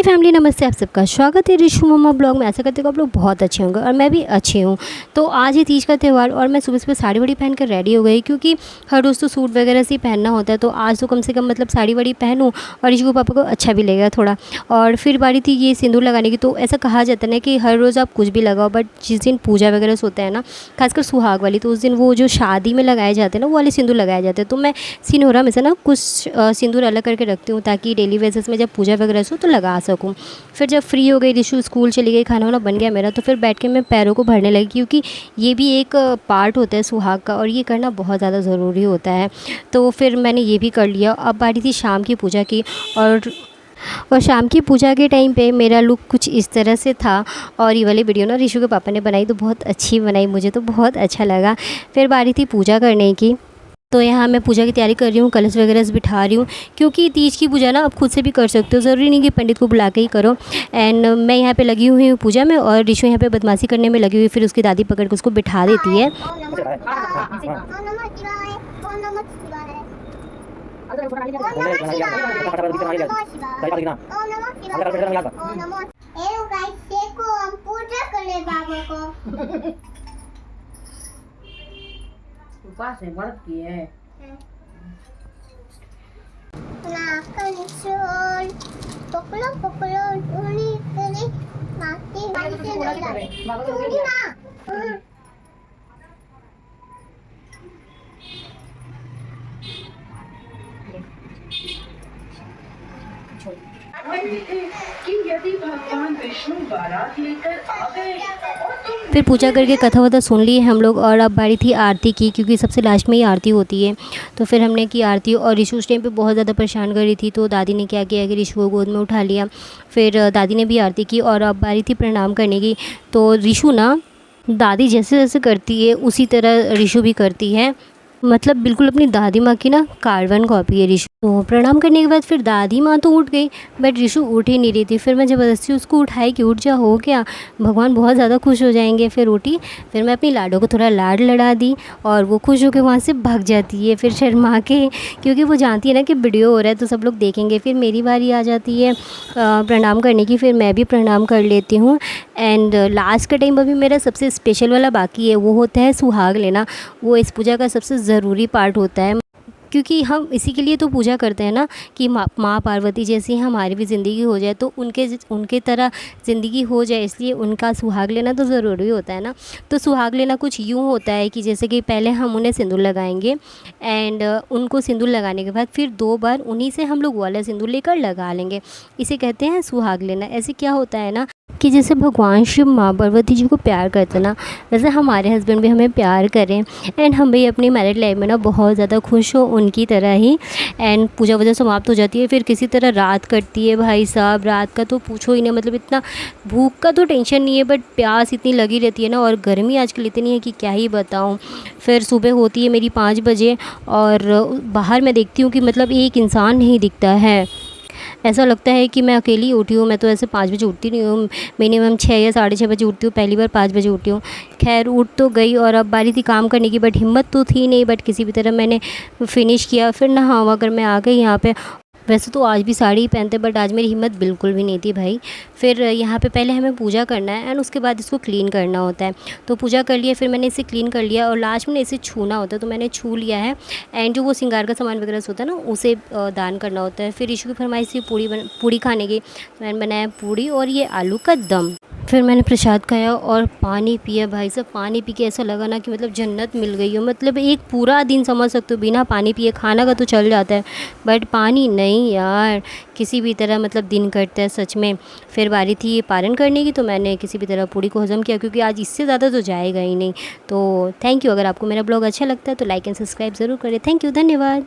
Family नमस्ते, आप सबका स्वागत है रिशु मम्मा ब्लॉग में। ऐसा करते हो आप लोग बहुत अच्छे होंगे और मैं भी अच्छी हूँ। तो आज है तीज का त्यौहार और मैं सुबह सुबह साड़ी वाड़ी पहन कर रेडी हो गई, क्योंकि हर रोज़ तो सूट वगैरह से ही पहनना होता है। तो आज तो कम से कम मतलब साड़ी वाड़ी पहनूँ और रिशु को पापा को अच्छा भी लगेगा थोड़ा। और फिर बारी थी ये सिंदूर लगाने की। तो ऐसा कहा जाता है ना कि हर रोज़ आप कुछ भी लगाओ, बट जिस दिन पूजा वगैरह से होता है ना, खासकर सुहाग वाली, तो उस दिन वो जो शादी में लगाए जाते हैं ना, वो वाले सिंदूर लगाए जाते हैं। तो मैं सिनोरा में से ना कुछ सिंदूर अलग करके रखती हूँ, ताकि डेली बेसिस में जब पूजा वगैरह से हो तो लगा सकूँ। फिर जब फ्री हो गई, रिशु स्कूल चली गई, खाना वाना बन गया मेरा, तो फिर बैठ के मैं पैरों को भरने लगी, क्योंकि ये भी एक पार्ट होता है सुहाग का और ये करना बहुत ज़्यादा ज़रूरी होता है। तो फिर मैंने ये भी कर लिया। अब बारी थी शाम की पूजा की। और शाम की पूजा के टाइम पे मेरा लुक कुछ इस तरह से था। और ये वाली वीडियो ना रिशु के पापा ने बनाई, तो बहुत अच्छी बनाई, मुझे तो बहुत अच्छा लगा। फिर बारी थी पूजा करने की। तो यहाँ मैं पूजा की तैयारी कर रही हूँ, कलश वगैरह बिठा रही हूँ, क्योंकि तीज की पूजा ना आप खुद से भी कर सकते हो, ज़रूरी नहीं कि पंडित को बुला के ही करो। एंड मैं यहाँ पे लगी हुई हूँ पूजा में, और रिशु यहाँ पे बदमाशी करने में लगी हुई। फिर उसकी दादी पकड़ के उसको बिठा देती है। उपास है, व्रत की है। पकड़ो पकड़ो उनी करे माटी माटी ना। कि यदि भगवान विष्णु बारात लेकर आ गए और फिर पूजा करके कथा वथा सुन ली हम लोग, और अब बारी थी आरती की, क्योंकि सबसे लास्ट में ही आरती होती है। तो फिर हमने की आरती, और रिशु उस टाइम पे बहुत ज़्यादा परेशान कर रही थी। तो दादी ने क्या किया कि रिशु को गोद में उठा लिया। फिर दादी ने भी आरती की, और अब बारी थी प्रणाम करने की। तो रिशु ना दादी जैसे जैसे करती है उसी तरह रिशु भी करती है, मतलब बिल्कुल अपनी दादी माँ की ना कार्बन कॉपी है रिशु। तो प्रणाम करने के बाद फिर दादी माँ तो उठ गई, बट रिशु उठ ही नहीं रही थी। फिर मैं ज़बरदस्ती उसको उठाई कि उठ जा, हो क्या, भगवान बहुत ज़्यादा खुश हो जाएंगे। फिर उठी। फिर मैं अपनी लाडो को थोड़ा लाड लड़ा दी, और वो खुश होकर वहाँ से भाग जाती है, फिर शर्मा के, क्योंकि वो जानती है ना कि वीडियो हो रहा है तो सब लोग देखेंगे। फिर मेरी बारी आ जाती है प्रणाम करने की। फिर मैं भी प्रणाम कर लेती हूँ। एंड लास्ट का टाइम अभी मेरा सबसे स्पेशल वाला बाकी है, वो होता है सुहाग लेना। वो इस पूजा का सबसे ज़रूरी पार्ट होता है, क्योंकि हम इसी के लिए तो पूजा करते हैं ना, कि माँ पार्वती जैसी हमारी भी ज़िंदगी हो जाए, तो उनके तरह ज़िंदगी हो जाए, इसलिए उनका सुहाग लेना तो ज़रूरी होता है ना। तो सुहाग लेना कुछ यूँ होता है कि जैसे कि पहले हम उन्हें सिंदूर लगाएंगे, एंड उनको सिंदूर लगाने के बाद फिर 2 बार उन्हीं से हम लोग वाला सिंदूर लेकर लगा लेंगे। इसे कहते हैं सुहाग लेना। ऐसे क्या होता है ना कि जैसे भगवान शिव माँ पार्वती जी को प्यार करते ना, वैसे हमारे हस्बैंड भी हमें प्यार करें, एंड हम भी अपनी मैरिड लाइफ में ना बहुत ज़्यादा खुश हो उनकी तरह ही। एंड पूजा वजह समाप्त हो जाती है, फिर किसी तरह रात कटती है भाई साहब। रात का तो पूछो ही नहीं, मतलब इतना भूख का तो टेंशन नहीं है, बट प्यास इतनी लगी रहती है ना, और गर्मी आजकल इतनी है कि क्या ही बताऊँ। फिर सुबह होती है मेरी 5 बजे, और बाहर मैं देखती हूँ कि मतलब एक इंसान नहीं दिखता है। ऐसा लगता है कि मैं अकेली उठी हूँ। मैं तो ऐसे 5 बजे उठती नहीं हूँ, मिनिमम 6 या 6:30 बजे उठती हूँ। पहली बार 5 बजे उठी हूँ। खैर उठ तो गई, और अब बारी थी काम करने की, बट हिम्मत तो थी नहीं, बट किसी भी तरह मैंने फ़िनिश किया। फिर नहा वहा कर मैं आ गई यहाँ पे। वैसे तो आज भी साड़ी ही पहनते, बट आज मेरी हिम्मत बिल्कुल भी नहीं थी भाई। फिर यहाँ पे पहले हमें पूजा करना है, एंड उसके बाद इसको क्लीन करना होता है। तो पूजा कर लिया, फिर मैंने इसे क्लीन कर लिया, और लास्ट में इसे छूना होता है, तो मैंने छू लिया है। एंड जो वो श्रृंगार का सामान वगैरह से होता है ना, उसे दान करना होता है। फिर इशू की फरमाइश थी पूड़ी खाने की, तो मैंने बनाया पूड़ी और ये आलू का दम। फिर मैंने प्रसाद खाया और पानी पिया। भाई साहब पानी पी के ऐसा लगा ना कि मतलब जन्नत मिल गई हो। मतलब एक पूरा दिन समझ सकते हो बिना पानी पिए, खाना का तो चल जाता है, बट पानी नहीं यार, किसी भी तरह मतलब दिन कटता है सच में। फिर बारी थी ये पारण करने की, तो मैंने किसी भी तरह पूड़ी को हज़म किया, क्योंकि आज इससे ज़्यादा तो जाएगा ही नहीं। तो थैंक यू। अगर आपको मेरा ब्लॉग अच्छा लगता है तो लाइक एंड सब्सक्राइब ज़रूर करें। थैंक यू, धन्यवाद।